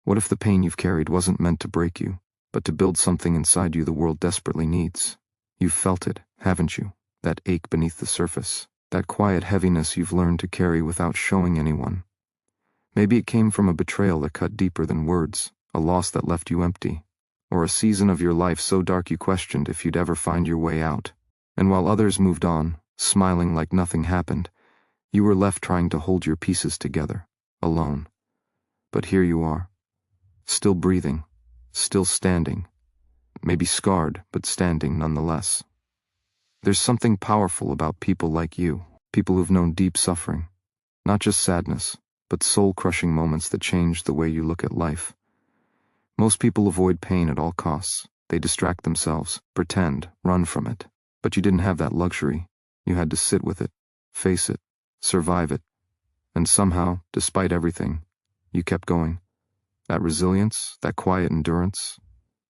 What if the pain you've carried wasn't meant to break you, but to build something inside you the world desperately needs? You've felt it, haven't you? That ache beneath the surface, that quiet heaviness you've learned to carry without showing anyone. Maybe it came from a betrayal that cut deeper than words, a loss that left you empty, or a season of your life so dark you questioned if you'd ever find your way out. And while others moved on, smiling like nothing happened, you were left trying to hold your pieces together, alone. But here you are, still breathing, still standing, maybe scarred, but standing nonetheless. There's something powerful about people like you, people who've known deep suffering, not just sadness, but soul-crushing moments that change the way you look at life. Most people avoid pain at all costs. They distract themselves, pretend, run from it. But you didn't have that luxury. You had to sit with it, face it, survive it. And somehow, despite everything, you kept going. That resilience, that quiet endurance,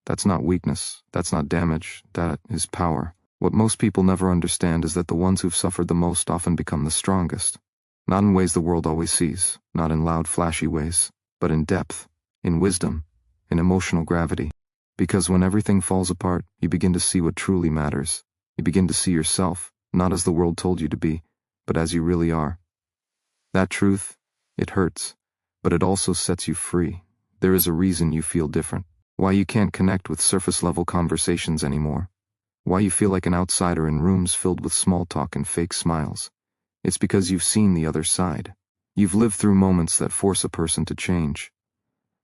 that's not weakness, that's not damage, that is power. What most people never understand is that the ones who've suffered the most often become the strongest. Not in ways the world always sees, not in loud, flashy ways, but in depth, in wisdom, in emotional gravity. Because when everything falls apart, you begin to see what truly matters. You begin to see yourself, not as the world told you to be, but as you really are. That truth, it hurts, but it also sets you free. There is a reason you feel different. Why you can't connect with surface-level conversations anymore. Why you feel like an outsider in rooms filled with small talk and fake smiles. It's because you've seen the other side. You've lived through moments that force a person to change.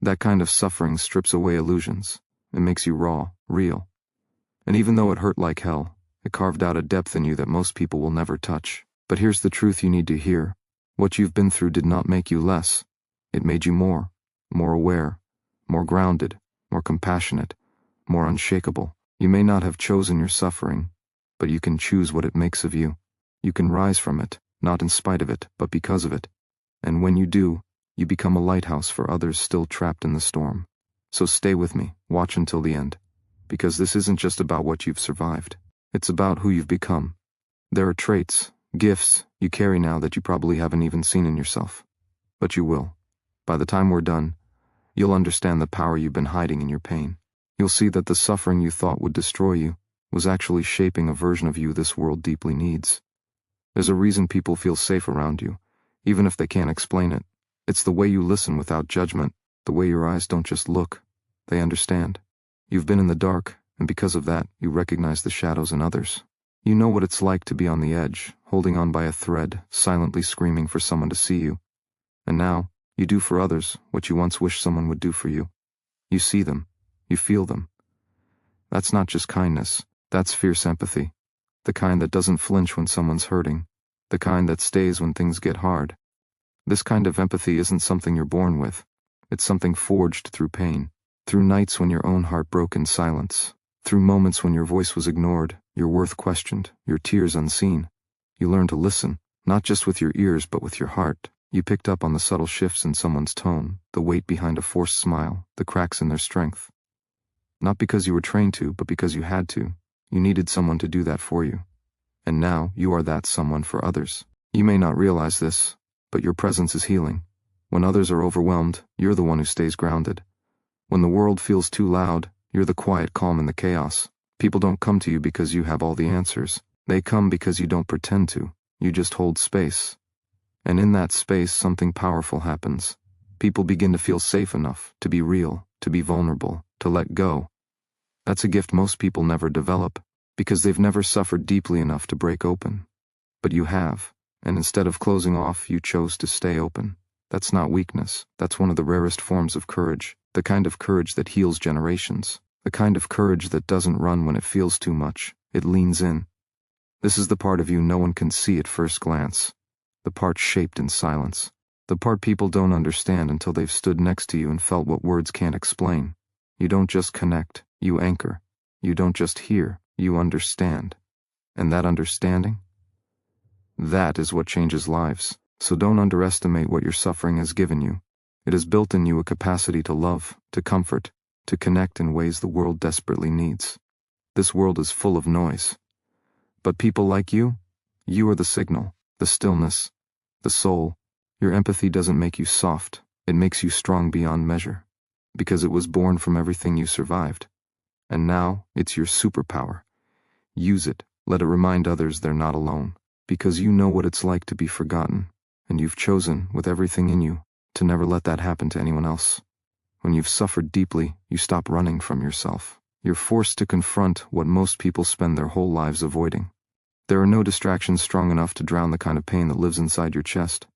That kind of suffering strips away illusions. It makes you raw, real. And even though it hurt like hell, it carved out a depth in you that most people will never touch. But here's the truth you need to hear. What you've been through did not make you less. It made you more aware, more grounded, more compassionate, more unshakable. You may not have chosen your suffering, but you can choose what it makes of you. You can rise from it, not in spite of it, but because of it. And when you do, you become a lighthouse for others still trapped in the storm. So stay with me, watch until the end. Because this isn't just about what you've survived. It's about who you've become. There are traits, gifts you carry now that you probably haven't even seen in yourself. But you will. By the time we're done, you'll understand the power you've been hiding in your pain. You'll see that the suffering you thought would destroy you was actually shaping a version of you this world deeply needs. There's a reason people feel safe around you, even if they can't explain it. It's the way you listen without judgment, the way your eyes don't just look, they understand. You've been in the dark, and because of that, you recognize the shadows in others. You know what it's like to be on the edge, holding on by a thread, silently screaming for someone to see you. And now, you do for others what you once wished someone would do for you. You see them. You feel them. That's not just kindness, that's fierce empathy. The kind that doesn't flinch when someone's hurting. The kind that stays when things get hard. This kind of empathy isn't something you're born with. It's something forged through pain. Through nights when your own heart broke in silence. Through moments when your voice was ignored, your worth questioned, your tears unseen. You learned to listen, not just with your ears but with your heart. You picked up on the subtle shifts in someone's tone, the weight behind a forced smile, the cracks in their strength. Not because you were trained to, but because you had to. You needed someone to do that for you. And now, you are that someone for others. You may not realize this, but your presence is healing. When others are overwhelmed, you're the one who stays grounded. When the world feels too loud, you're the quiet calm in the chaos. People don't come to you because you have all the answers. They come because you don't pretend to. You just hold space. And in that space, something powerful happens. People begin to feel safe enough, to be real, to be vulnerable, to let go. That's a gift most people never develop, because they've never suffered deeply enough to break open. But you have, and instead of closing off, you chose to stay open. That's not weakness, that's one of the rarest forms of courage, the kind of courage that heals generations, the kind of courage that doesn't run when it feels too much, it leans in. This is the part of you no one can see at first glance, the part shaped in silence, the part people don't understand until they've stood next to you and felt what words can't explain. You don't just connect, you anchor. You don't just hear, you understand. And that understanding? That is what changes lives. So don't underestimate what your suffering has given you. It has built in you a capacity to love, to comfort, to connect in ways the world desperately needs. This world is full of noise. But people like you are the signal, the stillness, the soul. Your empathy doesn't make you soft, it makes you strong beyond measure. because it was born from everything you survived. And now, it's your superpower. Use it. Let it remind others they're not alone, because you know what it's like to be forgotten, and you've chosen, with everything in you, to never let that happen to anyone else. When you've suffered deeply, you stop running from yourself. You're forced to confront what most people spend their whole lives avoiding. There are no distractions strong enough to drown the kind of pain that lives inside your chest.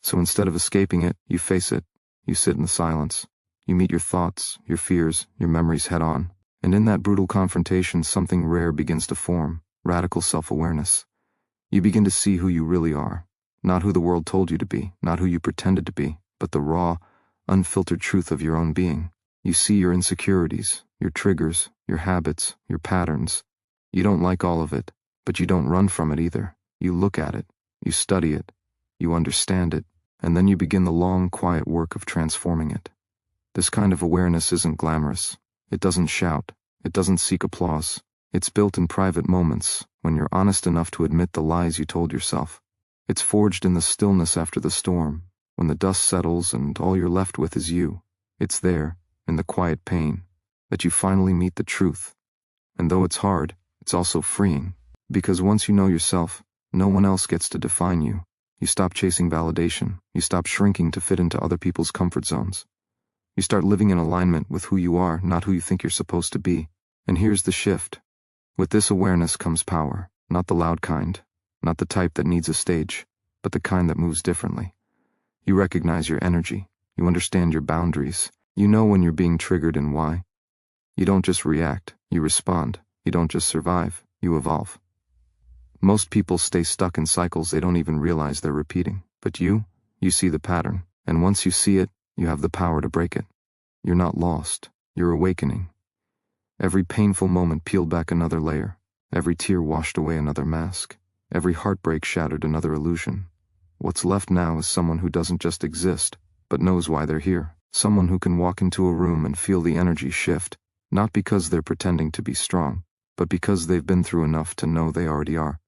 So instead of escaping it, you face it. You sit in the silence. You meet your thoughts, your fears, your memories head on. And in that brutal confrontation, something rare begins to form: radical self-awareness. You begin to see who you really are. Not who the world told you to be, not who you pretended to be, but the raw, unfiltered truth of your own being. You see your insecurities, your triggers, your habits, your patterns. You don't like all of it, but you don't run from it either. You look at it, you study it, you understand it, and then you begin the long, quiet work of transforming it. This kind of awareness isn't glamorous. It doesn't shout. It doesn't seek applause. It's built in private moments, when you're honest enough to admit the lies you told yourself. It's forged in the stillness after the storm, when the dust settles and all you're left with is you. It's there, in the quiet pain, that you finally meet the truth. And though it's hard, it's also freeing, because once you know yourself, no one else gets to define you. You stop chasing validation. You stop shrinking to fit into other people's comfort zones. You start living in alignment with who you are, not who you think you're supposed to be. And here's the shift. With this awareness comes power, not the loud kind, not the type that needs a stage, but the kind that moves differently. You recognize your energy. You understand your boundaries. You know when you're being triggered and why. You don't just react, you respond. You don't just survive, you evolve. Most people stay stuck in cycles they don't even realize they're repeating. But you see the pattern, and once you see it, you have the power to break it. You're not lost, you're awakening. Every painful moment peeled back another layer. Every tear washed away another mask. Every heartbreak shattered another illusion. What's left now is someone who doesn't just exist, but knows why they're here. Someone who can walk into a room and feel the energy shift, not because they're pretending to be strong, but because they've been through enough to know they already are.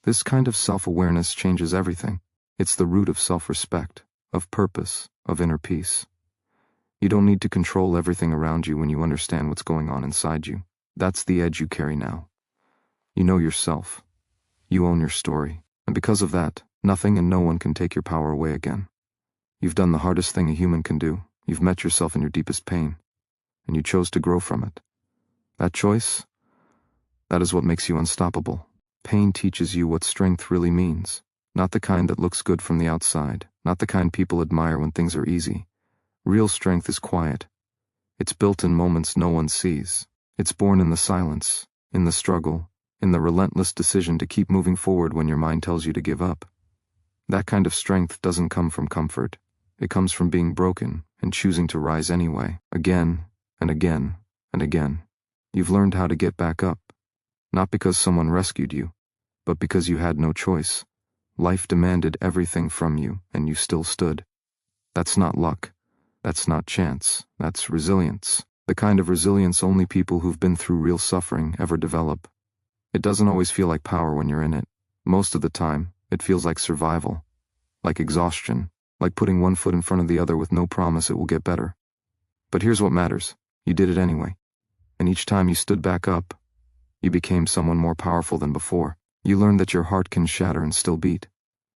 This kind of self-awareness changes everything. It's the root of self-respect, of purpose, of inner peace. You don't need to control everything around you when you understand what's going on inside you. That's the edge you carry now. You know yourself. You own your story. And because of that, nothing and no one can take your power away again. You've done the hardest thing a human can do. You've met yourself in your deepest pain. And you chose to grow from it. That choice, that is what makes you unstoppable. Pain teaches you what strength really means. Not the kind that looks good from the outside. Not the kind people admire when things are easy. Real strength is quiet. It's built in moments no one sees. It's born in the silence, in the struggle, in the relentless decision to keep moving forward when your mind tells you to give up. That kind of strength doesn't come from comfort. It comes from being broken and choosing to rise anyway, again and again and again. You've learned how to get back up, not because someone rescued you, but because you had no choice. Life demanded everything from you, and you still stood. That's not luck. That's not chance. That's resilience. The kind of resilience only people who've been through real suffering ever develop. It doesn't always feel like power when you're in it. Most of the time, it feels like survival, like exhaustion, like putting one foot in front of the other with no promise it will get better. But here's what matters. You did it anyway. And each time you stood back up, you became someone more powerful than before. You learned that your heart can shatter and still beat,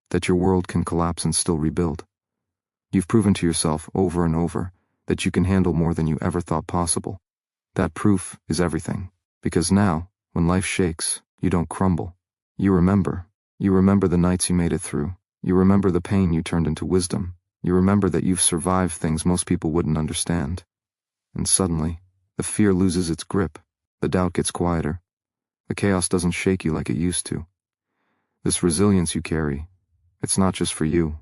that your world can collapse and still rebuild. You've proven to yourself over and over that you can handle more than you ever thought possible. That proof is everything, because now, when life shakes, you don't crumble. You remember. You remember the nights you made it through. You remember the pain you turned into wisdom. You remember that you've survived things most people wouldn't understand. And suddenly, the fear loses its grip. The doubt gets quieter. The chaos doesn't shake you like it used to. This resilience you carry, it's not just for you.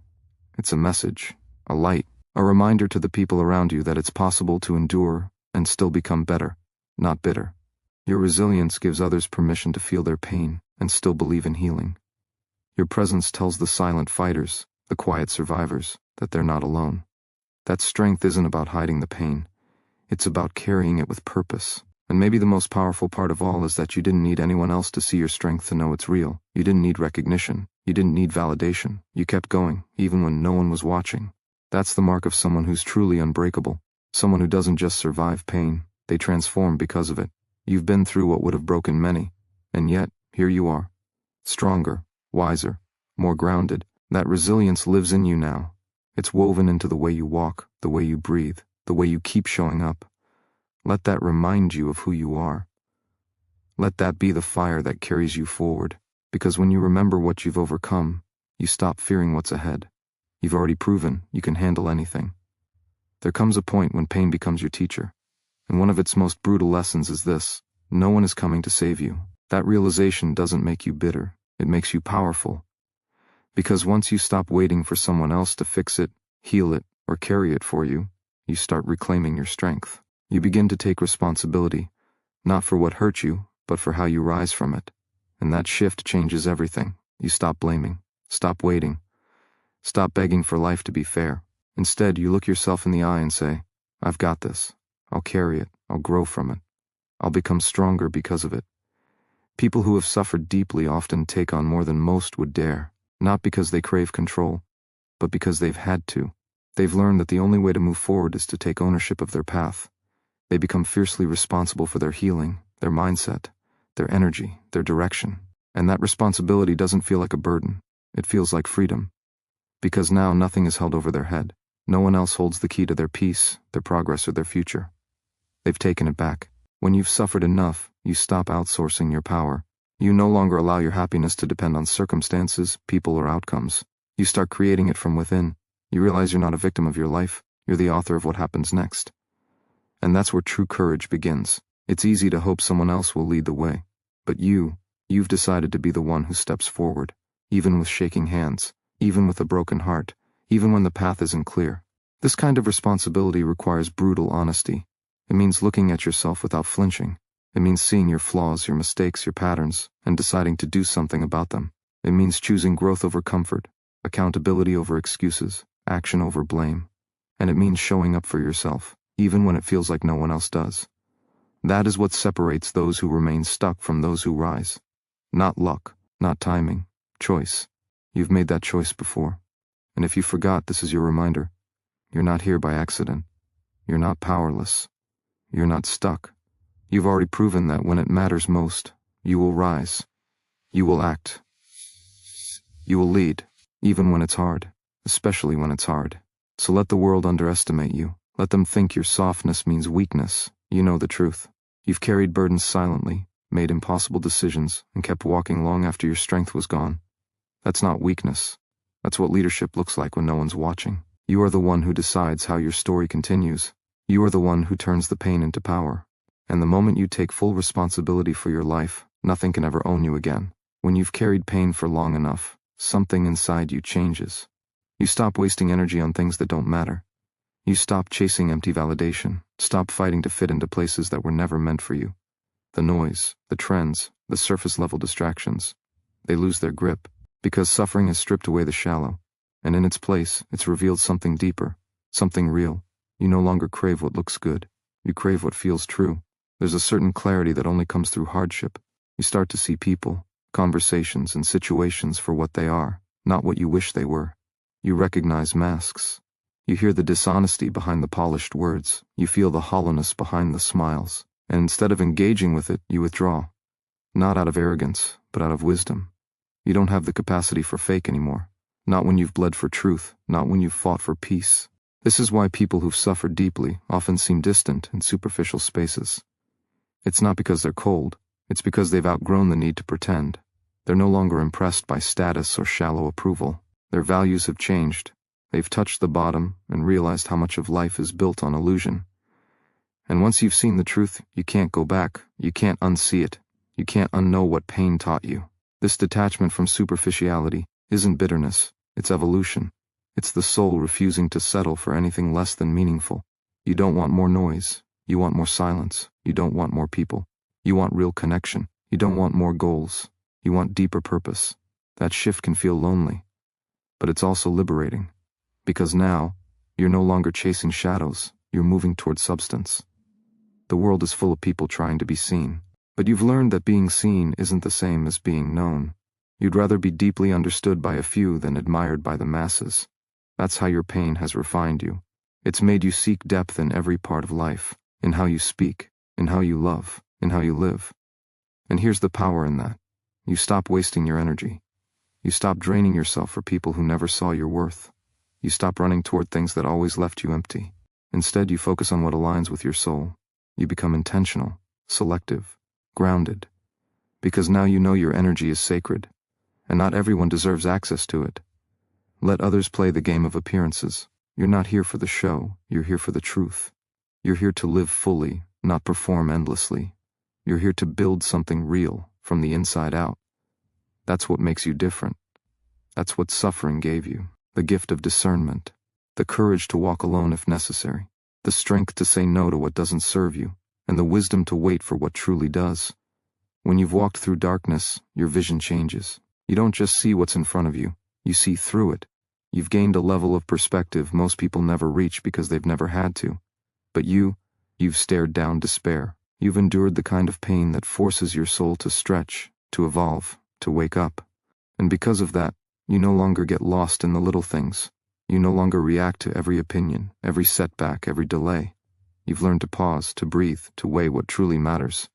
It's a message, a light, a reminder to the people around you that it's possible to endure and still become better, not bitter. Your resilience gives others permission to feel their pain and still believe in healing. Your presence tells the silent fighters, the quiet survivors, that they're not alone. That strength isn't about hiding the pain. It's about carrying it with purpose. And maybe the most powerful part of all is that you didn't need anyone else to see your strength to know it's real. You didn't need recognition. You didn't need validation. You kept going, even when no one was watching. That's the mark of someone who's truly unbreakable. Someone who doesn't just survive pain, they transform because of it. You've been through what would have broken many, and yet, here you are. Stronger, wiser, more grounded. That resilience lives in you now. It's woven into the way you walk, the way you breathe, the way you keep showing up. Let that remind you of who you are. Let that be the fire that carries you forward, because when you remember what you've overcome, you stop fearing what's ahead. You've already proven you can handle anything. There comes a point when pain becomes your teacher, and one of its most brutal lessons is this: no one is coming to save you. That realization doesn't make you bitter, it makes you powerful. Because once you stop waiting for someone else to fix it, heal it, or carry it for you, you start reclaiming your strength. You begin to take responsibility, not for what hurt you, but for how you rise from it. And that shift changes everything. You stop blaming, stop waiting, stop begging for life to be fair. Instead, you look yourself in the eye and say, I've got this. I'll carry it. I'll grow from it. I'll become stronger because of it. People who have suffered deeply often take on more than most would dare, not because they crave control, but because they've had to. They've learned that the only way to move forward is to take ownership of their path. They become fiercely responsible for their healing, their mindset, their energy, their direction. And that responsibility doesn't feel like a burden. It feels like freedom. Because now nothing is held over their head. No one else holds the key to their peace, their progress, or their future. They've taken it back. When you've suffered enough, you stop outsourcing your power. You no longer allow your happiness to depend on circumstances, people, or outcomes. You start creating it from within. You realize you're not a victim of your life. You're the author of what happens next. And that's where true courage begins. It's easy to hope someone else will lead the way. But you've decided to be the one who steps forward, even with shaking hands, even with a broken heart, even when the path isn't clear. This kind of responsibility requires brutal honesty. It means looking at yourself without flinching. It means seeing your flaws, your mistakes, your patterns, and deciding to do something about them. It means choosing growth over comfort, accountability over excuses, action over blame. And it means showing up for yourself, even when it feels like no one else does. That is what separates those who remain stuck from those who rise. Not luck, not timing, choice. You've made that choice before. And if you forgot, this is your reminder. You're not here by accident. You're not powerless. You're not stuck. You've already proven that when it matters most, you will rise. You will act. You will lead, even when it's hard, especially when it's hard. So let the world underestimate you. Let them think your softness means weakness. You know the truth. You've carried burdens silently, made impossible decisions, and kept walking long after your strength was gone. That's not weakness. That's what leadership looks like when no one's watching. You are the one who decides how your story continues. You are the one who turns the pain into power. And the moment you take full responsibility for your life, nothing can ever own you again. When you've carried pain for long enough, something inside you changes. You stop wasting energy on things that don't matter. You stop chasing empty validation, stop fighting to fit into places that were never meant for you. The noise, the trends, the surface-level distractions, they lose their grip, because suffering has stripped away the shallow, and in its place, it's revealed something deeper, something real. You no longer crave what looks good. You crave what feels true. There's a certain clarity that only comes through hardship. You start to see people, conversations, and situations for what they are, not what you wish they were. You recognize masks. You hear the dishonesty behind the polished words. You feel the hollowness behind the smiles. And instead of engaging with it, you withdraw. Not out of arrogance, but out of wisdom. You don't have the capacity for fake anymore. Not when you've bled for truth, not when you've fought for peace. This is why people who've suffered deeply often seem distant in superficial spaces. It's not because they're cold, it's because they've outgrown the need to pretend. They're no longer impressed by status or shallow approval. Their values have changed. They've touched the bottom and realized how much of life is built on illusion. And once you've seen the truth, you can't go back. You can't unsee it. You can't unknow what pain taught you. This detachment from superficiality isn't bitterness, it's evolution. It's the soul refusing to settle for anything less than meaningful. You don't want more noise. You want more silence. You don't want more people. You want real connection. You don't want more goals. You want deeper purpose. That shift can feel lonely, but it's also liberating. Because now, you're no longer chasing shadows, you're moving toward substance. The world is full of people trying to be seen, but you've learned that being seen isn't the same as being known. You'd rather be deeply understood by a few than admired by the masses. That's how your pain has refined you. It's made you seek depth in every part of life, in how you speak, in how you love, in how you live. And here's the power in that. You stop wasting your energy. You stop draining yourself for people who never saw your worth. You stop running toward things that always left you empty. Instead, you focus on what aligns with your soul. You become intentional, selective, grounded. Because now you know your energy is sacred, and not everyone deserves access to it. Let others play the game of appearances. You're not here for the show, you're here for the truth. You're here to live fully, not perform endlessly. You're here to build something real, from the inside out. That's what makes you different. That's what suffering gave you, the gift of discernment, the courage to walk alone if necessary, the strength to say no to what doesn't serve you, and the wisdom to wait for what truly does. When you've walked through darkness, your vision changes. You don't just see what's in front of you, you see through it. You've gained a level of perspective most people never reach because they've never had to. But you've stared down despair. You've endured the kind of pain that forces your soul to stretch, to evolve, to wake up. And because of that, you no longer get lost in the little things. You no longer react to every opinion, every setback, every delay. You've learned to pause, to breathe, to weigh what truly matters.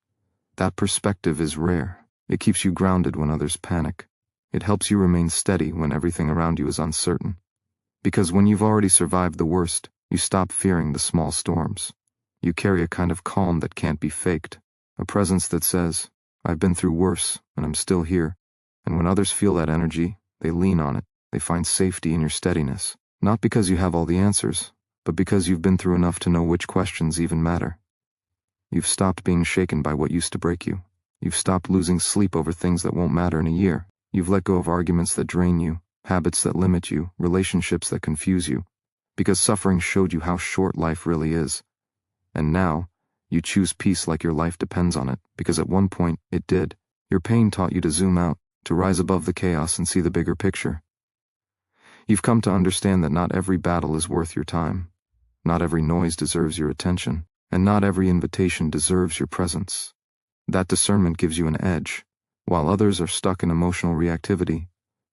That perspective is rare. It keeps you grounded when others panic. It helps you remain steady when everything around you is uncertain. Because when you've already survived the worst, you stop fearing the small storms. You carry a kind of calm that can't be faked, a presence that says, I've been through worse, and I'm still here. And when others feel that energy, they lean on it. They find safety in your steadiness. Not because you have all the answers, but because you've been through enough to know which questions even matter. You've stopped being shaken by what used to break you. You've stopped losing sleep over things that won't matter in a year. You've let go of arguments that drain you, habits that limit you, relationships that confuse you. Because suffering showed you how short life really is. And now, you choose peace like your life depends on it, because at one point, it did. Your pain taught you to zoom out, to rise above the chaos and see the bigger picture. You've come to understand that not every battle is worth your time. Not every noise deserves your attention, and not every invitation deserves your presence. That discernment gives you an edge. While others are stuck in emotional reactivity,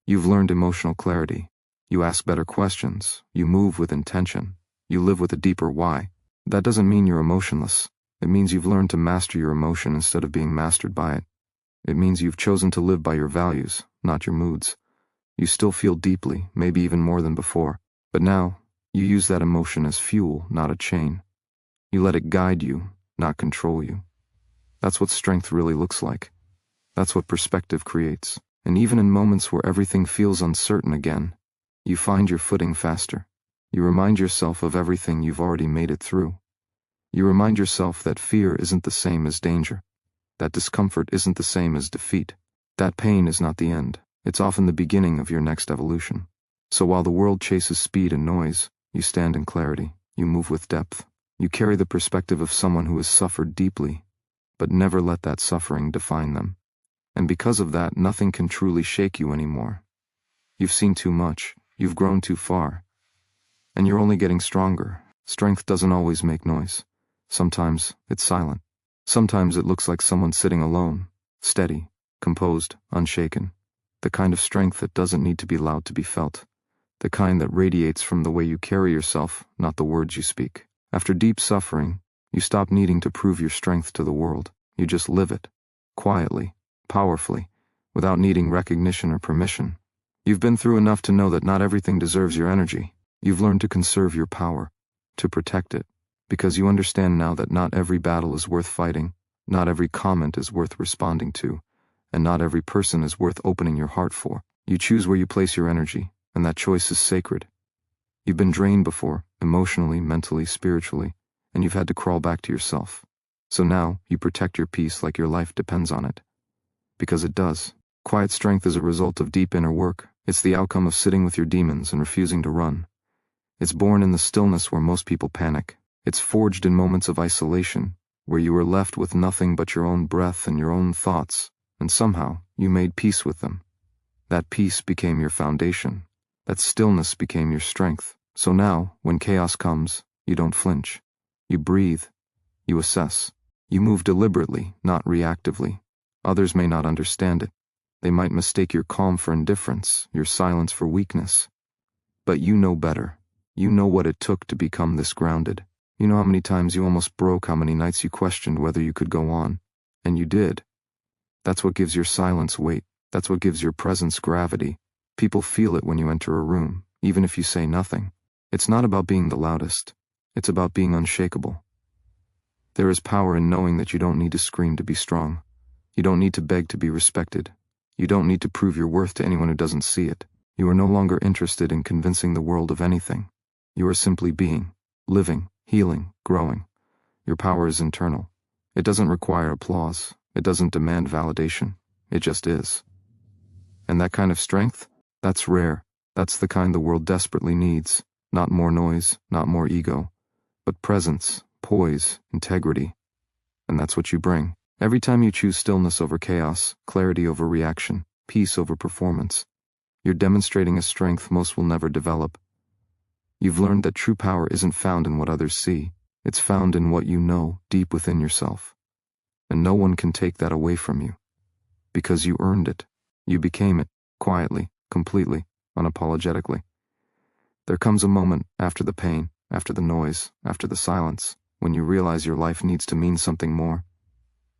you've learned emotional clarity. You ask better questions, you move with intention, you live with a deeper why. That doesn't mean you're emotionless. It means you've learned to master your emotion instead of being mastered by it. It means you've chosen to live by your values, not your moods. You still feel deeply, maybe even more than before, but now, you use that emotion as fuel, not a chain. You let it guide you, not control you. That's what strength really looks like. That's what perspective creates. And even in moments where everything feels uncertain again, you find your footing faster. You remind yourself of everything you've already made it through. You remind yourself that fear isn't the same as danger. That discomfort isn't the same as defeat. That pain is not the end. It's often the beginning of your next evolution. So while the world chases speed and noise, you stand in clarity. You move with depth. You carry the perspective of someone who has suffered deeply, but never let that suffering define them. And because of that, nothing can truly shake you anymore. You've seen too much. You've grown too far. And you're only getting stronger. Strength doesn't always make noise. Sometimes it's silent. Sometimes it looks like someone sitting alone, steady, composed, unshaken. The kind of strength that doesn't need to be loud to be felt. The kind that radiates from the way you carry yourself, not the words you speak. After deep suffering, you stop needing to prove your strength to the world. You just live it, quietly, powerfully, without needing recognition or permission. You've been through enough to know that not everything deserves your energy. You've learned to conserve your power, to protect it, because you understand now that not every battle is worth fighting, not every comment is worth responding to, and not every person is worth opening your heart for. You choose where you place your energy, and that choice is sacred. You've been drained before, emotionally, mentally, spiritually, and you've had to crawl back to yourself. So now, you protect your peace like your life depends on it. Because it does. Quiet strength is a result of deep inner work. It's the outcome of sitting with your demons and refusing to run. It's born in the stillness where most people panic. It's forged in moments of isolation, where you were left with nothing but your own breath and your own thoughts, and somehow, you made peace with them. That peace became your foundation. That stillness became your strength. So now, when chaos comes, you don't flinch. You breathe. You assess. You move deliberately, not reactively. Others may not understand it. They might mistake your calm for indifference, your silence for weakness. But you know better. You know what it took to become this grounded. You know how many times you almost broke, how many nights you questioned whether you could go on. And you did. That's what gives your silence weight. That's what gives your presence gravity. People feel it when you enter a room, even if you say nothing. It's not about being the loudest. It's about being unshakable. There is power in knowing that you don't need to scream to be strong. You don't need to beg to be respected. You don't need to prove your worth to anyone who doesn't see it. You are no longer interested in convincing the world of anything. You are simply being, living, healing, growing. Your power is internal. It doesn't require applause. It doesn't demand validation. It just is. And that kind of strength? That's rare. That's the kind the world desperately needs. Not more noise, not more ego, but presence, poise, integrity. And that's what you bring. Every time you choose stillness over chaos, clarity over reaction, peace over performance, you're demonstrating a strength most will never develop. You've learned that true power isn't found in what others see. It's found in what you know deep within yourself. And no one can take that away from you. Because you earned it. You became it, quietly, completely, unapologetically. There comes a moment after the pain, after the noise, after the silence, when you realize your life needs to mean something more.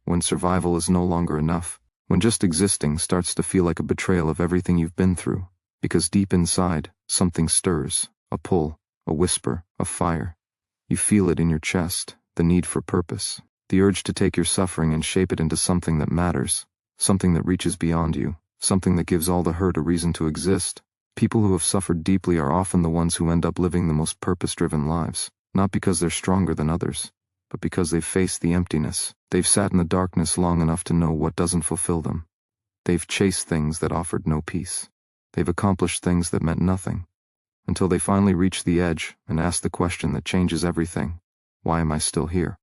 When survival is no longer enough. When just existing starts to feel like a betrayal of everything you've been through. Because deep inside, something stirs, a pull, a whisper, a fire. You feel it in your chest, the need for purpose, the urge to take your suffering and shape it into something that matters, something that reaches beyond you, something that gives all the hurt a reason to exist. People who have suffered deeply are often the ones who end up living the most purpose-driven lives, not because they're stronger than others, but because they've faced the emptiness. They've sat in the darkness long enough to know what doesn't fulfill them. They've chased things that offered no peace. They've accomplished things that meant nothing, until they finally reach the edge and ask the question that changes everything. Why am I still here?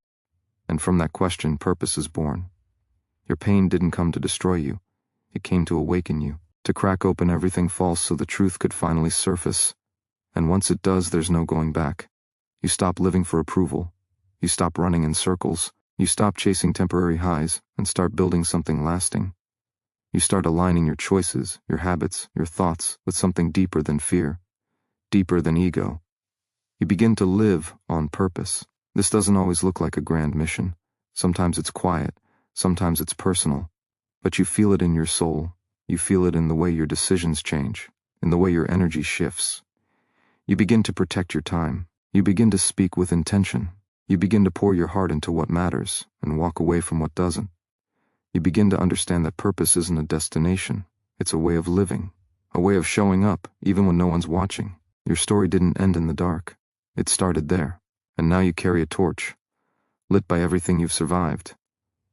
And from that question, purpose is born. Your pain didn't come to destroy you. It came to awaken you, to crack open everything false so the truth could finally surface. And once it does, there's no going back. You stop living for approval. You stop running in circles. You stop chasing temporary highs and start building something lasting. You start aligning your choices, your habits, your thoughts with something deeper than fear, deeper than ego. You begin to live on purpose. This doesn't always look like a grand mission. Sometimes it's quiet, sometimes it's personal, but you feel it in your soul. You feel it in the way your decisions change, in the way your energy shifts. You begin to protect your time. You begin to speak with intention. You begin to pour your heart into what matters and walk away from what doesn't. You begin to understand that purpose isn't a destination. It's a way of living, a way of showing up even when no one's watching. Your story didn't end in the dark. It started there, and now you carry a torch, lit by everything you've survived.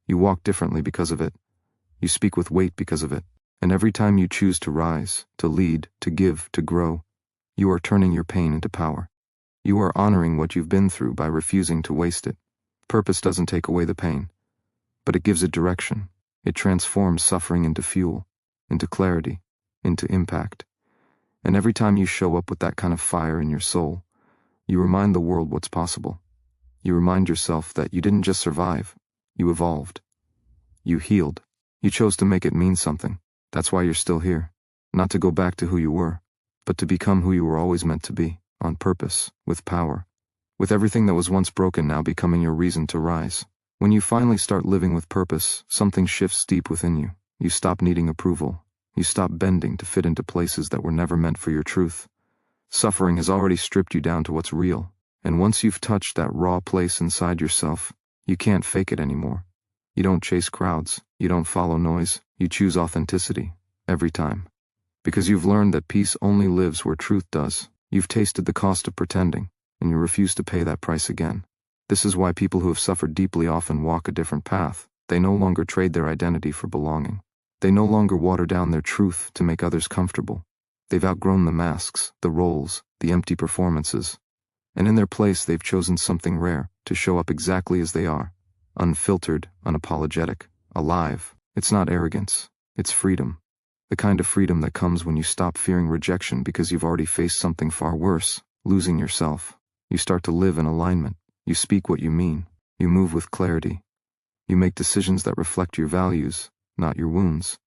You walk differently because of it. You speak with weight because of it. And every time you choose to rise, to lead, to give, to grow, you are turning your pain into power. You are honoring what you've been through by refusing to waste it. Purpose doesn't take away the pain, but it gives it direction. It transforms suffering into fuel, into clarity, into impact. And every time you show up with that kind of fire in your soul, you remind the world what's possible. You remind yourself that you didn't just survive, you evolved. You healed. You chose to make it mean something. That's why you're still here. Not to go back to who you were, but to become who you were always meant to be, on purpose, with power. With everything that was once broken now becoming your reason to rise. When you finally start living with purpose, something shifts deep within you. You stop needing approval. You stop bending to fit into places that were never meant for your truth. Suffering has already stripped you down to what's real, and once you've touched that raw place inside yourself, you can't fake it anymore. You don't chase crowds. You don't follow noise. You choose authenticity, every time. Because you've learned that peace only lives where truth does. You've tasted the cost of pretending, and you refuse to pay that price again. This is why people who have suffered deeply often walk a different path. They no longer trade their identity for belonging. They no longer water down their truth to make others comfortable. They've outgrown the masks, the roles, the empty performances. And in their place they've chosen something rare, to show up exactly as they are. Unfiltered, unapologetic, alive. It's not arrogance, it's freedom. The kind of freedom that comes when you stop fearing rejection because you've already faced something far worse, losing yourself. You start to live in alignment. You speak what you mean. You move with clarity. You make decisions that reflect your values, not your wounds.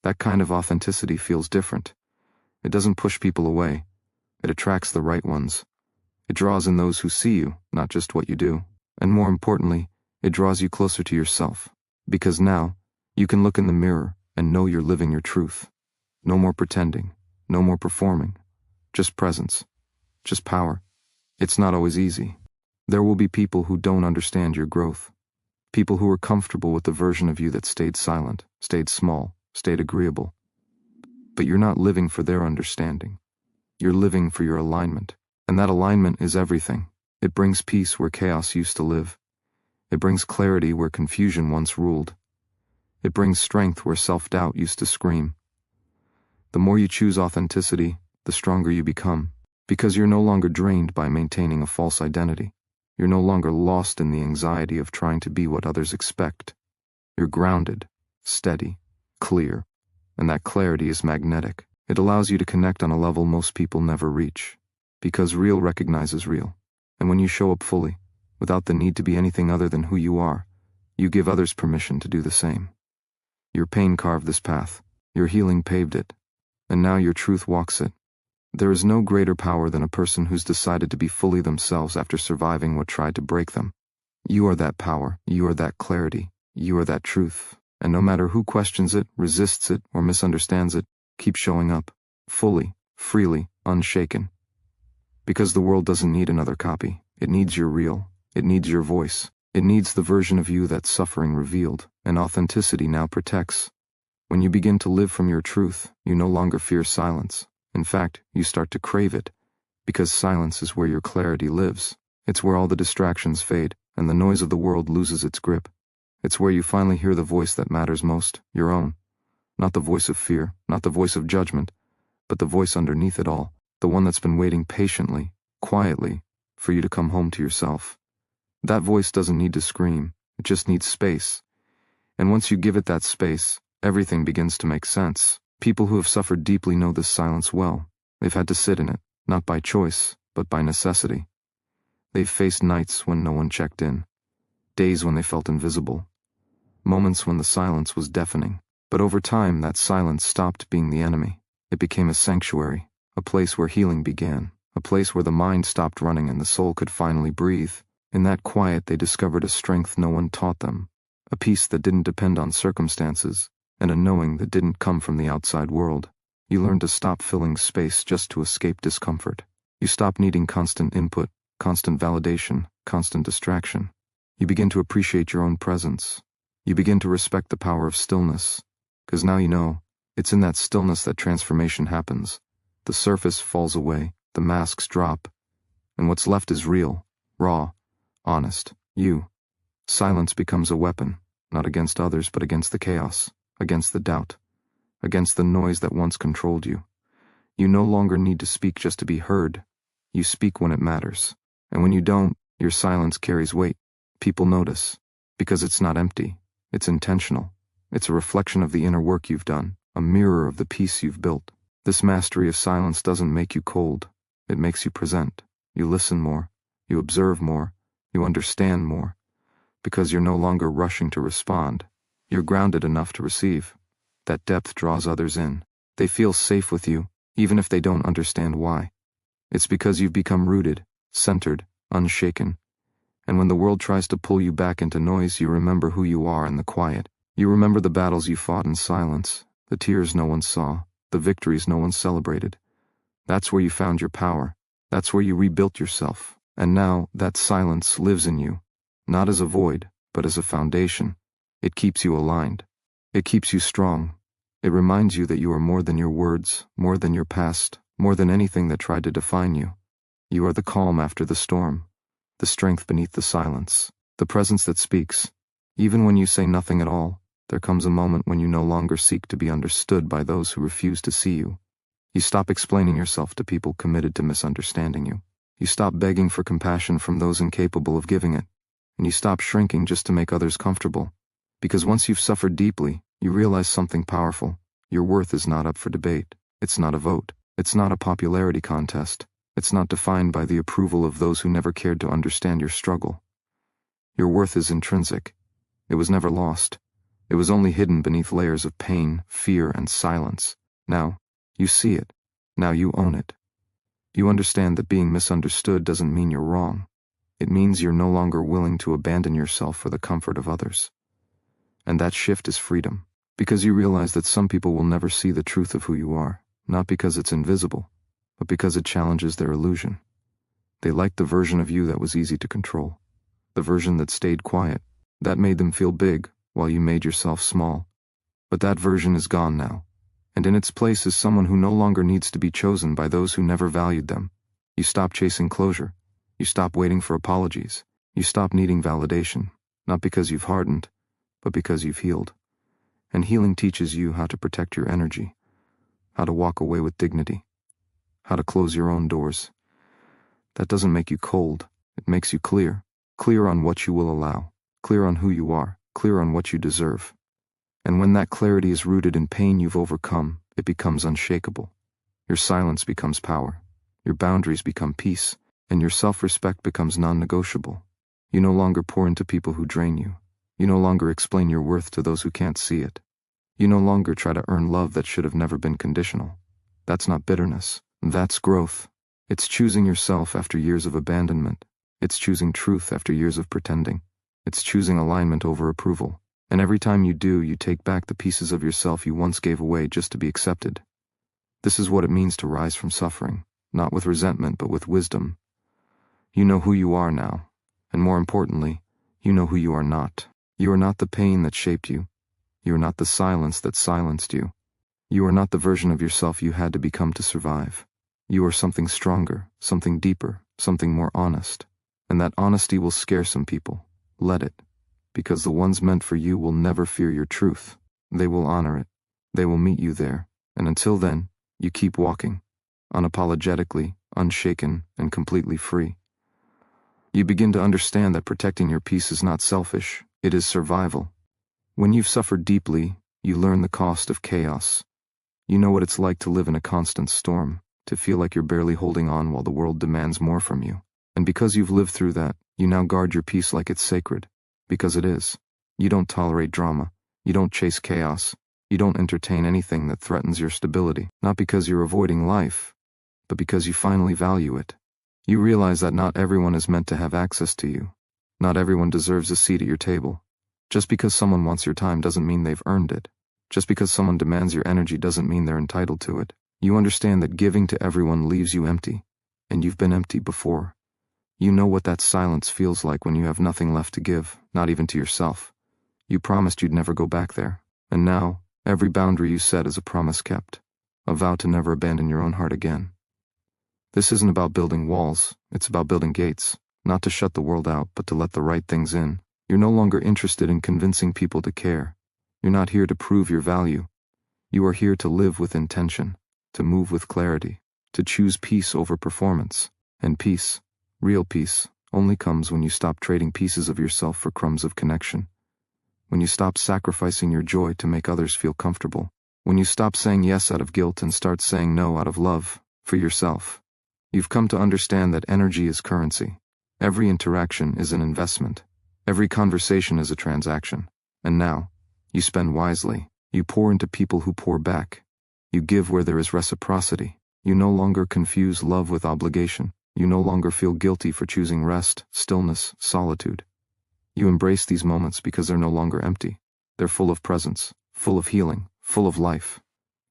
That kind of authenticity feels different. It doesn't push people away. It attracts the right ones. It draws in those who see you, not just what you do. And more importantly, it draws you closer to yourself. Because now, you can look in the mirror and know you're living your truth. No more pretending, no more performing. Just presence, just power. It's not always easy. There will be people who don't understand your growth. People who are comfortable with the version of you that stayed silent, stayed small, stayed agreeable. But you're not living for their understanding. You're living for your alignment. And that alignment is everything. It brings peace where chaos used to live. It brings clarity where confusion once ruled. It brings strength where self-doubt used to scream. The more you choose authenticity, the stronger you become, because you're no longer drained by maintaining a false identity. You're no longer lost in the anxiety of trying to be what others expect. You're grounded, steady, clear, and that clarity is magnetic. It allows you to connect on a level most people never reach, because real recognizes real. And when you show up fully, without the need to be anything other than who you are, you give others permission to do the same. Your pain carved this path, your healing paved it, and now your truth walks it. There is no greater power than a person who's decided to be fully themselves after surviving what tried to break them. You are that power, you are that clarity, you are that truth, and no matter who questions it, resists it, or misunderstands it, keep showing up, fully, freely, unshaken. Because the world doesn't need another copy. It needs your real. It needs your voice. It needs the version of you that suffering revealed, and authenticity now protects. When you begin to live from your truth, you no longer fear silence. In fact, you start to crave it, because silence is where your clarity lives. It's where all the distractions fade, and the noise of the world loses its grip. It's where you finally hear the voice that matters most, your own. Not the voice of fear, not the voice of judgment, but the voice underneath it all, the one that's been waiting patiently, quietly, for you to come home to yourself. That voice doesn't need to scream, it just needs space. And once you give it that space, everything begins to make sense. People who have suffered deeply know this silence well. They've had to sit in it, not by choice, but by necessity. They've faced nights when no one checked in, days when they felt invisible, moments when the silence was deafening. But over time, that silence stopped being the enemy. It became a sanctuary, a place where healing began, a place where the mind stopped running and the soul could finally breathe. In that quiet, they discovered a strength no one taught them, a peace that didn't depend on circumstances, and a knowing that didn't come from the outside world. You learned to stop filling space just to escape discomfort. You stop needing constant input, constant validation, constant distraction. You begin to appreciate your own presence. You begin to respect the power of stillness, because now you know, it's in that stillness that transformation happens. The surface falls away, the masks drop, and what's left is real, raw, honest, you. Silence becomes a weapon, not against others but against the chaos, against the doubt, against the noise that once controlled you. You no longer need to speak just to be heard. You speak when it matters. And when you don't, your silence carries weight. People notice, because it's not empty, it's intentional. It's a reflection of the inner work you've done, a mirror of the peace you've built. This mastery of silence doesn't make you cold. It makes you present. You listen more. You observe more. You understand more. Because you're no longer rushing to respond. You're grounded enough to receive. That depth draws others in. They feel safe with you, even if they don't understand why. It's because you've become rooted, centered, unshaken. And when the world tries to pull you back into noise, you remember who you are in the quiet. You remember the battles you fought in silence, the tears no one saw, the victories no one celebrated. That's where you found your power. That's where you rebuilt yourself. And now, that silence lives in you, not as a void, but as a foundation. It keeps you aligned. It keeps you strong. It reminds you that you are more than your words, more than your past, more than anything that tried to define you. You are the calm after the storm, the strength beneath the silence, the presence that speaks. Even when you say nothing at all, there comes a moment when you no longer seek to be understood by those who refuse to see you. You stop explaining yourself to people committed to misunderstanding you. You stop begging for compassion from those incapable of giving it. And you stop shrinking just to make others comfortable. Because once you've suffered deeply, you realize something powerful. Your worth is not up for debate. It's not a vote. It's not a popularity contest. It's not defined by the approval of those who never cared to understand your struggle. Your worth is intrinsic. It was never lost. It was only hidden beneath layers of pain, fear, and silence. Now, you see it. Now you own it. You understand that being misunderstood doesn't mean you're wrong. It means you're no longer willing to abandon yourself for the comfort of others. And that shift is freedom, because you realize that some people will never see the truth of who you are, not because it's invisible, but because it challenges their illusion. They liked the version of you that was easy to control, the version that stayed quiet, that made them feel big while you made yourself small. But that version is gone now, and in its place is someone who no longer needs to be chosen by those who never valued them. You stop chasing closure. You stop waiting for apologies. You stop needing validation, not because you've hardened, but because you've healed. And healing teaches you how to protect your energy, how to walk away with dignity, how to close your own doors. That doesn't make you cold. It makes you clear. Clear on what you will allow, clear on who you are, clear on what you deserve. And when that clarity is rooted in pain you've overcome, it becomes unshakable. Your silence becomes power. Your boundaries become peace, and your self-respect becomes non-negotiable. You no longer pour into people who drain you. You no longer explain your worth to those who can't see it. You no longer try to earn love that should have never been conditional. That's not bitterness. That's growth. It's choosing yourself after years of abandonment. It's choosing truth after years of pretending. It's choosing alignment over approval. And every time you do, you take back the pieces of yourself you once gave away just to be accepted. This is what it means to rise from suffering, not with resentment but with wisdom. You know who you are now, and more importantly, you know who you are not. You are not the pain that shaped you. You are not the silence that silenced you. You are not the version of yourself you had to become to survive. You are something stronger, something deeper, something more honest. And that honesty will scare some people. Let it. Because the ones meant for you will never fear your truth. They will honor it. They will meet you there. And until then, you keep walking, unapologetically, unshaken, and completely free. You begin to understand that protecting your peace is not selfish, it is survival. When you've suffered deeply, you learn the cost of chaos. You know what it's like to live in a constant storm, to feel like you're barely holding on while the world demands more from you. And because you've lived through that, you now guard your peace like it's sacred. Because it is. You don't tolerate drama. You don't chase chaos. You don't entertain anything that threatens your stability. Not because you're avoiding life, but because you finally value it. You realize that not everyone is meant to have access to you. Not everyone deserves a seat at your table. Just because someone wants your time doesn't mean they've earned it. Just because someone demands your energy doesn't mean they're entitled to it. You understand that giving to everyone leaves you empty, and you've been empty before. You know what that silence feels like when you have nothing left to give, not even to yourself. You promised you'd never go back there, and now, every boundary you set is a promise kept, a vow to never abandon your own heart again. This isn't about building walls, it's about building gates, not to shut the world out, but to let the right things in. You're no longer interested in convincing people to care. You're not here to prove your value. You are here to live with intention, to move with clarity, to choose peace over performance. And peace, real peace, only comes when you stop trading pieces of yourself for crumbs of connection. When you stop sacrificing your joy to make others feel comfortable. When you stop saying yes out of guilt and start saying no out of love, for yourself. You've come to understand that energy is currency. Every interaction is an investment. Every conversation is a transaction. And now, you spend wisely. You pour into people who pour back. You give where there is reciprocity. You no longer confuse love with obligation. You no longer feel guilty for choosing rest, stillness, solitude. You embrace these moments because they're no longer empty. They're full of presence, full of healing, full of life.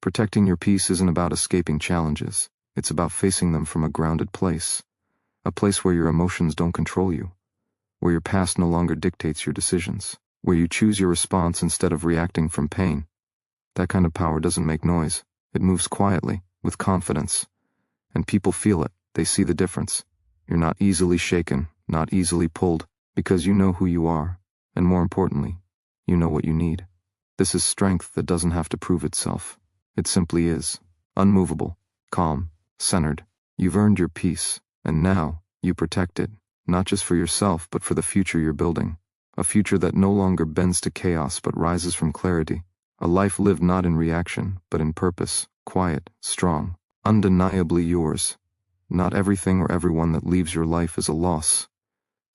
Protecting your peace isn't about escaping challenges. It's about facing them from a grounded place. A place where your emotions don't control you. Where your past no longer dictates your decisions. Where you choose your response instead of reacting from pain. That kind of power doesn't make noise. It moves quietly, with confidence. And people feel it. They see the difference. You're not easily shaken, not easily pulled, because you know who you are, and more importantly, you know what you need. This is strength that doesn't have to prove itself. It simply is. Unmovable, calm, centered. You've earned your peace, and now, you protect it, not just for yourself but for the future you're building. A future that no longer bends to chaos but rises from clarity. A life lived not in reaction, but in purpose, quiet, strong, undeniably yours. Not everything or everyone that leaves your life is a loss.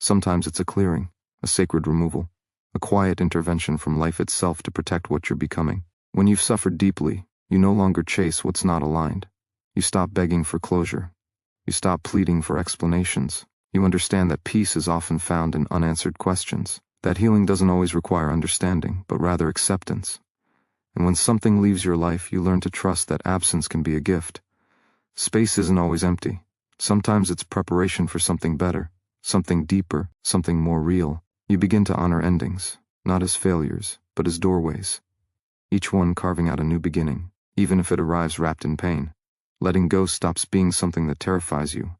Sometimes it's a clearing, a sacred removal, a quiet intervention from life itself to protect what you're becoming. When you've suffered deeply, you no longer chase what's not aligned. You stop begging for closure. You stop pleading for explanations. You understand that peace is often found in unanswered questions, that healing doesn't always require understanding, but rather acceptance. And when something leaves your life, you learn to trust that absence can be a gift. Space isn't always empty. Sometimes it's preparation for something better, something deeper, something more real. You begin to honor endings, not as failures, but as doorways. Each one carving out a new beginning, even if it arrives wrapped in pain. Letting go stops being something that terrifies you,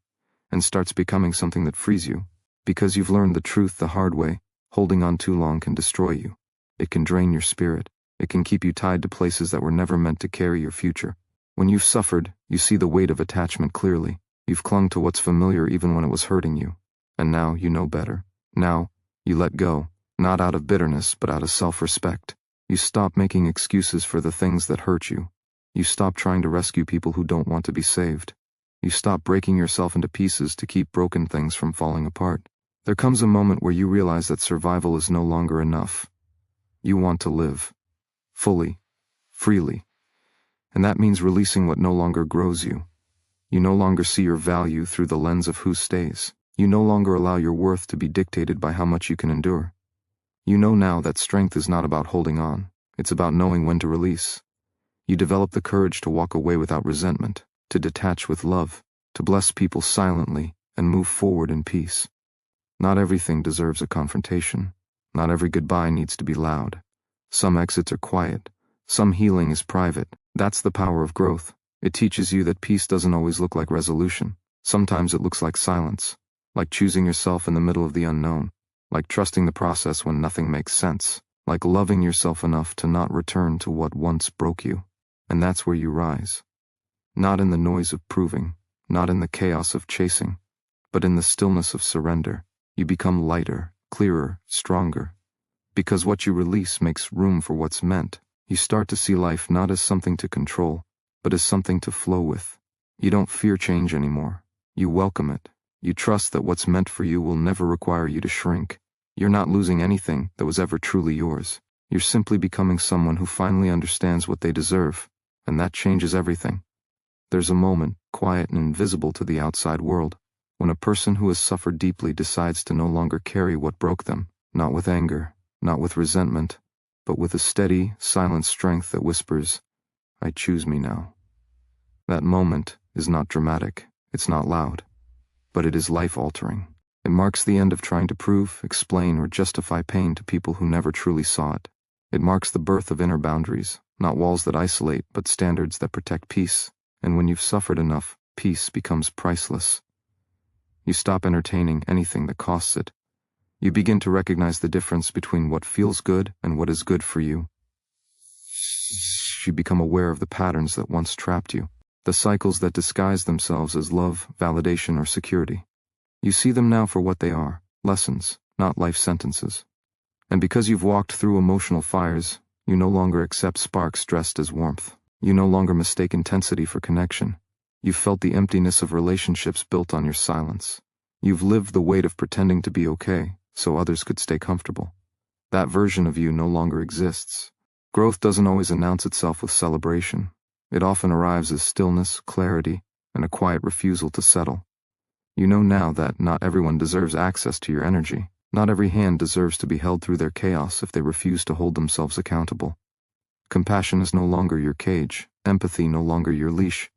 and starts becoming something that frees you. Because you've learned the truth the hard way, holding on too long can destroy you. It can drain your spirit. It can keep you tied to places that were never meant to carry your future. When you've suffered, you see the weight of attachment clearly. You've clung to what's familiar even when it was hurting you. And now you know better. Now, you let go, not out of bitterness but out of self-respect. You stop making excuses for the things that hurt you. You stop trying to rescue people who don't want to be saved. You stop breaking yourself into pieces to keep broken things from falling apart. There comes a moment where you realize that survival is no longer enough. You want to live. Fully. Freely. And that means releasing what no longer grows you. You no longer see your value through the lens of who stays. You no longer allow your worth to be dictated by how much you can endure. You know now that strength is not about holding on. It's about knowing when to release. You develop the courage to walk away without resentment, to detach with love, to bless people silently, and move forward in peace. Not everything deserves a confrontation. Not every goodbye needs to be loud. Some exits are quiet. Some healing is private. That's the power of growth. It teaches you that peace doesn't always look like resolution. Sometimes it looks like silence, like choosing yourself in the middle of the unknown, like trusting the process when nothing makes sense, like loving yourself enough to not return to what once broke you. And that's where you rise. Not in the noise of proving, not in the chaos of chasing, but in the stillness of surrender. You become lighter, clearer, stronger. Because what you release makes room for what's meant. You start to see life not as something to control, but as something to flow with. You don't fear change anymore. You welcome it. You trust that what's meant for you will never require you to shrink. You're not losing anything that was ever truly yours. You're simply becoming someone who finally understands what they deserve, and that changes everything. There's a moment, quiet and invisible to the outside world, when a person who has suffered deeply decides to no longer carry what broke them, not with anger, not with resentment, but with a steady, silent strength that whispers, "I choose me now." That moment is not dramatic, it's not loud, but it is life-altering. It marks the end of trying to prove, explain, or justify pain to people who never truly saw it. It marks the birth of inner boundaries, not walls that isolate, but standards that protect peace. And when you've suffered enough, peace becomes priceless. You stop entertaining anything that costs it. You begin to recognize the difference between what feels good and what is good for you. You become aware of the patterns that once trapped you, the cycles that disguise themselves as love, validation, or security. You see them now for what they are, lessons, not life sentences. And because you've walked through emotional fires, you no longer accept sparks dressed as warmth. You no longer mistake intensity for connection. You've felt the emptiness of relationships built on your silence. You've lived the weight of pretending to be okay, so others could stay comfortable. That version of you no longer exists. Growth doesn't always announce itself with celebration. It often arrives as stillness, clarity, and a quiet refusal to settle. You know now that not everyone deserves access to your energy. Not every hand deserves to be held through their chaos if they refuse to hold themselves accountable. Compassion is no longer your cage, empathy no longer your leash.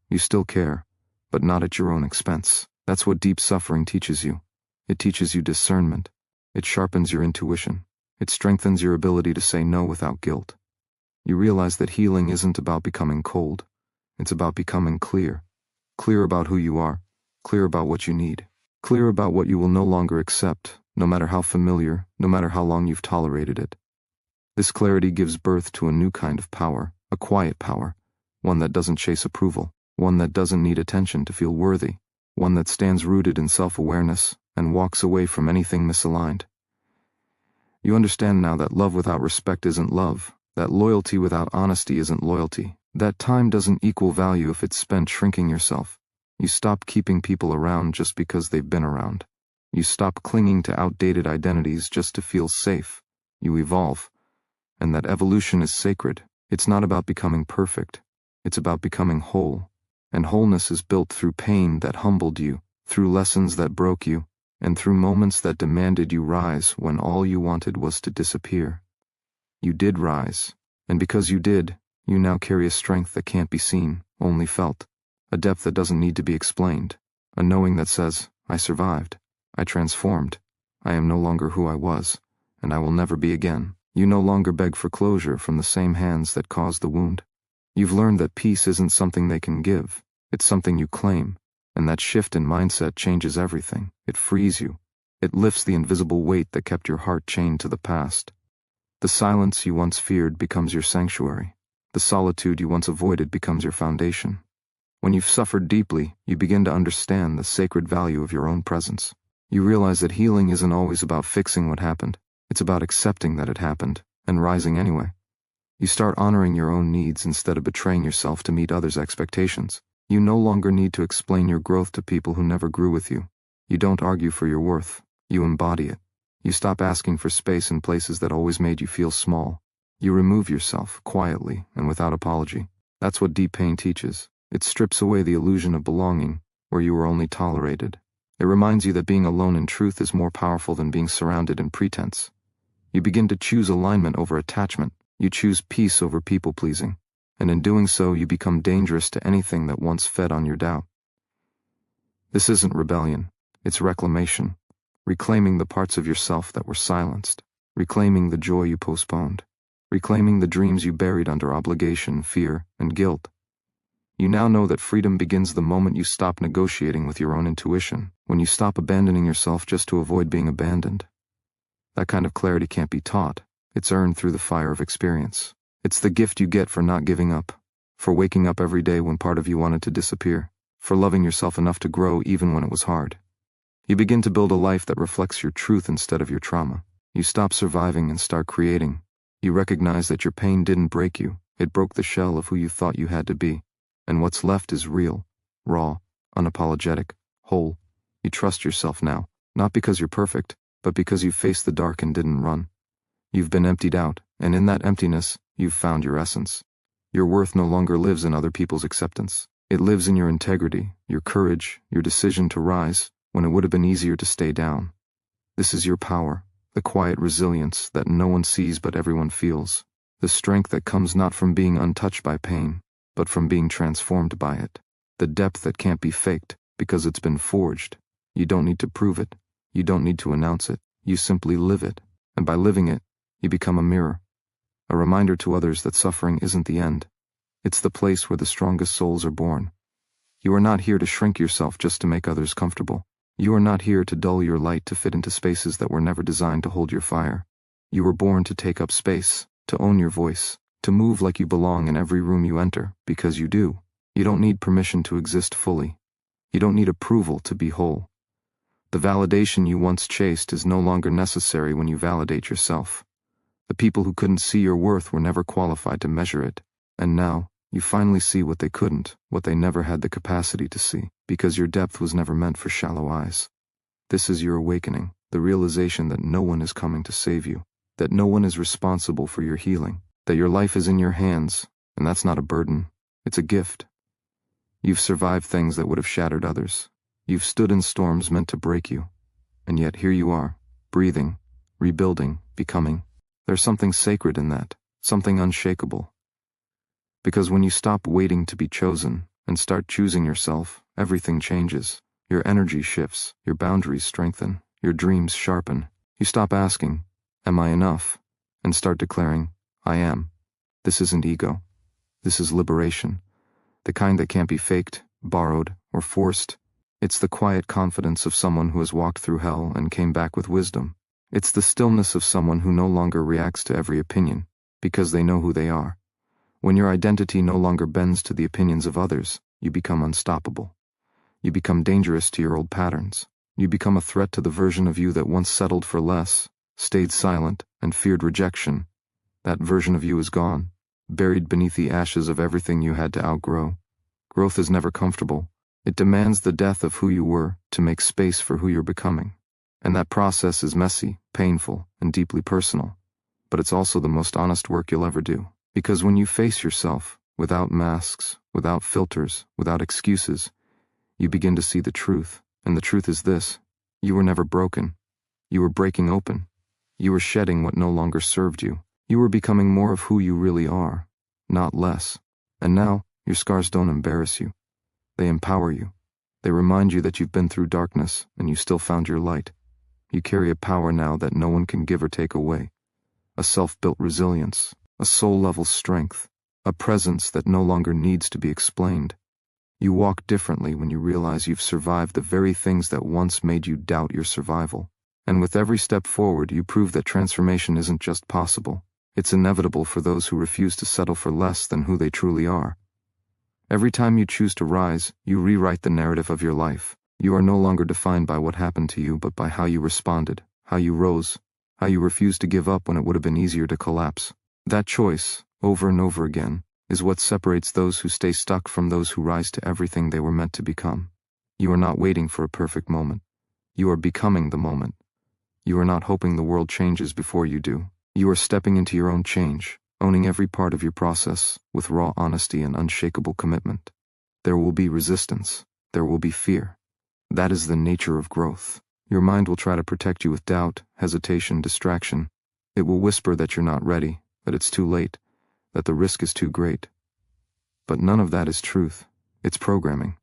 You still care, but not at your own expense. That's what deep suffering teaches you. It teaches you discernment. It sharpens your intuition. It strengthens your ability to say no without guilt. You realize that healing isn't about becoming cold. It's about becoming clear. Clear about who you are. Clear about what you need. Clear about what you will no longer accept, no matter how familiar, no matter how long you've tolerated it. This clarity gives birth to a new kind of power, a quiet power, one that doesn't chase approval, one that doesn't need attention to feel worthy, one that stands rooted in self-awareness and walks away from anything misaligned. You understand now that love without respect isn't love, that loyalty without honesty isn't loyalty, that time doesn't equal value if it's spent shrinking yourself. You stop keeping people around just because they've been around. You stop clinging to outdated identities just to feel safe. You evolve. And that evolution is sacred. It's not about becoming perfect. It's about becoming whole. And wholeness is built through pain that humbled you, through lessons that broke you, and through moments that demanded you rise when all you wanted was to disappear. You did rise, and because you did, you now carry a strength that can't be seen, only felt, a depth that doesn't need to be explained, a knowing that says, I survived, I transformed, I am no longer who I was, and I will never be again. You no longer beg for closure from the same hands that caused the wound. You've learned that peace isn't something they can give, it's something you claim, and that shift in mindset changes everything. It frees you. It lifts the invisible weight that kept your heart chained to the past. The silence you once feared becomes your sanctuary. The solitude you once avoided becomes your foundation. When you've suffered deeply, you begin to understand the sacred value of your own presence. You realize that healing isn't always about fixing what happened. It's about accepting that it happened, and rising anyway. You start honoring your own needs instead of betraying yourself to meet others' expectations. You no longer need to explain your growth to people who never grew with you. You don't argue for your worth. You embody it. You stop asking for space in places that always made you feel small. You remove yourself, quietly and without apology. That's what deep pain teaches. It strips away the illusion of belonging, where you were only tolerated. It reminds you that being alone in truth is more powerful than being surrounded in pretense. You begin to choose alignment over attachment. You choose peace over people-pleasing. And in doing so, you become dangerous to anything that once fed on your doubt. This isn't rebellion. It's reclamation. Reclaiming the parts of yourself that were silenced. Reclaiming the joy you postponed. Reclaiming the dreams you buried under obligation, fear, and guilt. You now know that freedom begins the moment you stop negotiating with your own intuition, when you stop abandoning yourself just to avoid being abandoned. That kind of clarity can't be taught. It's earned through the fire of experience. It's the gift you get for not giving up, for waking up every day when part of you wanted to disappear, for loving yourself enough to grow even when it was hard. You begin to build a life that reflects your truth instead of your trauma. You stop surviving and start creating. You recognize that your pain didn't break you. It broke the shell of who you thought you had to be. And what's left is real, raw, unapologetic, whole. You trust yourself now, not because you're perfect, but because you faced the dark and didn't run. You've been emptied out, and in that emptiness, you've found your essence. Your worth no longer lives in other people's acceptance. It lives in your integrity, your courage, your decision to rise when it would have been easier to stay down. This is your power, the quiet resilience that no one sees but everyone feels, the strength that comes not from being untouched by pain, but from being transformed by it, the depth that can't be faked because it's been forged. You don't need to prove it. You don't need to announce it. You simply live it, and by living it, you become a mirror, a reminder to others that suffering isn't the end. It's the place where the strongest souls are born. You are not here to shrink yourself just to make others comfortable. You are not here to dull your light to fit into spaces that were never designed to hold your fire. You were born to take up space, to own your voice, to move like you belong in every room you enter, because you do. You don't need permission to exist fully. You don't need approval to be whole. The validation you once chased is no longer necessary when you validate yourself. The people who couldn't see your worth were never qualified to measure it, and now, you finally see what they couldn't, what they never had the capacity to see, because your depth was never meant for shallow eyes. This is your awakening, the realization that no one is coming to save you, that no one is responsible for your healing, that your life is in your hands, and that's not a burden, it's a gift. You've survived things that would have shattered others. You've stood in storms meant to break you, and yet here you are, breathing, rebuilding, becoming. There's something sacred in that, something unshakable. Because when you stop waiting to be chosen and start choosing yourself, everything changes. Your energy shifts, your boundaries strengthen, your dreams sharpen. You stop asking, am I enough? And start declaring, I am. This isn't ego. This is liberation. The kind that can't be faked, borrowed, or forced. It's the quiet confidence of someone who has walked through hell and came back with wisdom. It's the stillness of someone who no longer reacts to every opinion, because they know who they are. When your identity no longer bends to the opinions of others, you become unstoppable. You become dangerous to your old patterns. You become a threat to the version of you that once settled for less, stayed silent, and feared rejection. That version of you is gone, buried beneath the ashes of everything you had to outgrow. Growth is never comfortable. It demands the death of who you were to make space for who you're becoming. And that process is messy, painful, and deeply personal. But it's also the most honest work you'll ever do. Because when you face yourself, Without masks, without filters, without excuses, you begin to see the truth. And the truth is this: you were never broken. You were breaking open. You were shedding what no longer served you. You were becoming more of who you really are, not less. And now, your scars don't embarrass you. They empower you. They remind you that you've been through darkness and you still found your light. You carry a power now that no one can give or take away. A self-built resilience, a soul-level strength, a presence that no longer needs to be explained. You walk differently when you realize you've survived the very things that once made you doubt your survival. And with every step forward, you prove that transformation isn't just possible. It's inevitable for those who refuse to settle for less than who they truly are. Every time you choose to rise, you rewrite the narrative of your life. You are no longer defined by what happened to you, but by how you responded, how you rose, how you refused to give up when it would have been easier to collapse. That choice, over and over again, is what separates those who stay stuck from those who rise to everything they were meant to become. You are not waiting for a perfect moment. You are becoming the moment. You are not hoping the world changes before you do. You are stepping into your own change, owning every part of your process with raw honesty and unshakable commitment. There will be resistance. There will be fear. That is the nature of growth. Your mind will try to protect you with doubt, hesitation, distraction. It will whisper that you're not ready, that it's too late, that the risk is too great. But none of that is truth. It's programming.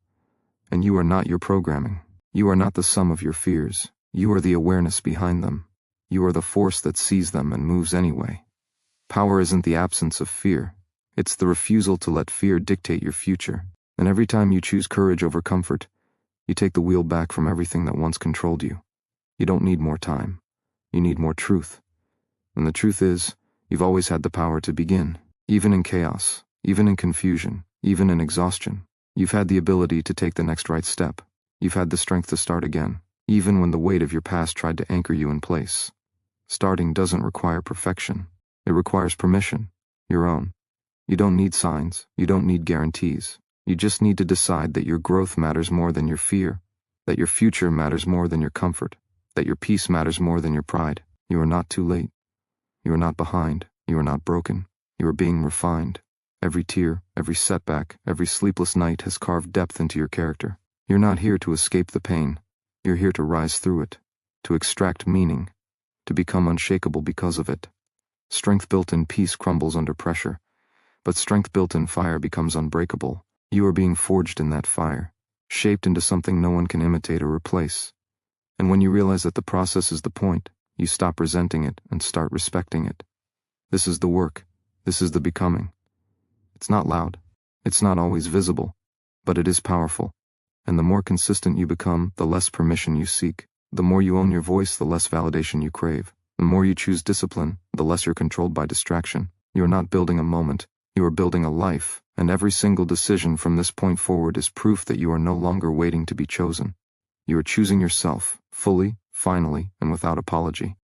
And you are not your programming. You are not the sum of your fears. You are the awareness behind them. You are the force that sees them and moves anyway. Power isn't the absence of fear. It's the refusal to let fear dictate your future. And every time you choose courage over comfort, you take the wheel back from everything that once controlled you. You don't need more time. You need more truth. And the truth is, you've always had the power to begin. Even in chaos, even in confusion, even in exhaustion, you've had the ability to take the next right step. You've had the strength to start again, even when the weight of your past tried to anchor you in place. Starting doesn't require perfection. It requires permission, your own. You don't need signs. You don't need guarantees. You just need to decide that your growth matters more than your fear, that your future matters more than your comfort, that your peace matters more than your pride. You are not too late. You are not behind. You are not broken. You are being refined. Every tear, every setback, every sleepless night has carved depth into your character. You're not here to escape the pain. You're here to rise through it, to extract meaning, to become unshakable because of it. Strength built in peace crumbles under pressure, but strength built in fire becomes unbreakable. You are being forged in that fire, shaped into something no one can imitate or replace. And when you realize that the process is the point, you stop resenting it and start respecting it. This is the work. This is the becoming. It's not loud. It's not always visible, but it is powerful. And the more consistent you become, the less permission you seek. The more you own your voice, the less validation you crave. The more you choose discipline, the less you're controlled by distraction. You are not building a moment. You are building a life, and every single decision from this point forward is proof that you are no longer waiting to be chosen. You are choosing yourself, fully, finally, and without apology.